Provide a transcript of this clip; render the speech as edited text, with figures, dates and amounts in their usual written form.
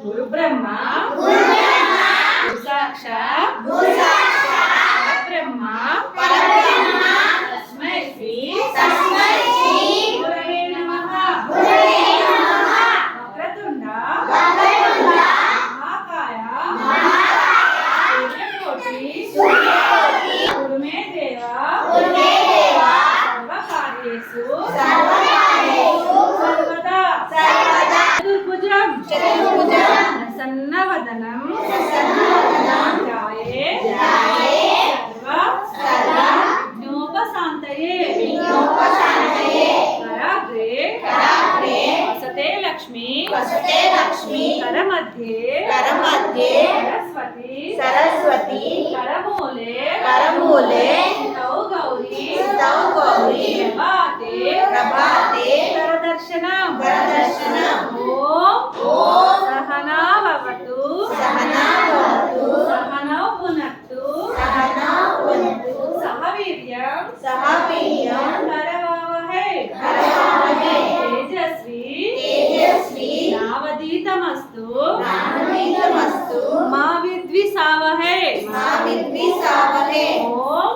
గురు బ్రహ్మ సాక్షాత్ పరబ్రహ్మ తస్మై శ్రీ గురవే నమః. వక్రతుండ మహాకాయ సూర్యకోటి గురుమే దేవ సర్వకార్యేషు సర్వదా చతుర్భుజం ప్రసన్నవదనం ధ్యాయే సర్వ విఘ్నోపశాంతయే కరాగ్రే వసతే లక్ష్మీ కరమధ్యే సరస్వతి కరమూలే స్థౌ గౌరీ ప్రభాతే కరదర్శనం ఓం సహనావతు సహనౌ పునత్తు సహవీర్యం కరవావహై తేజస్వి నావదీతమస్తు మా విద్విషావహై ఓం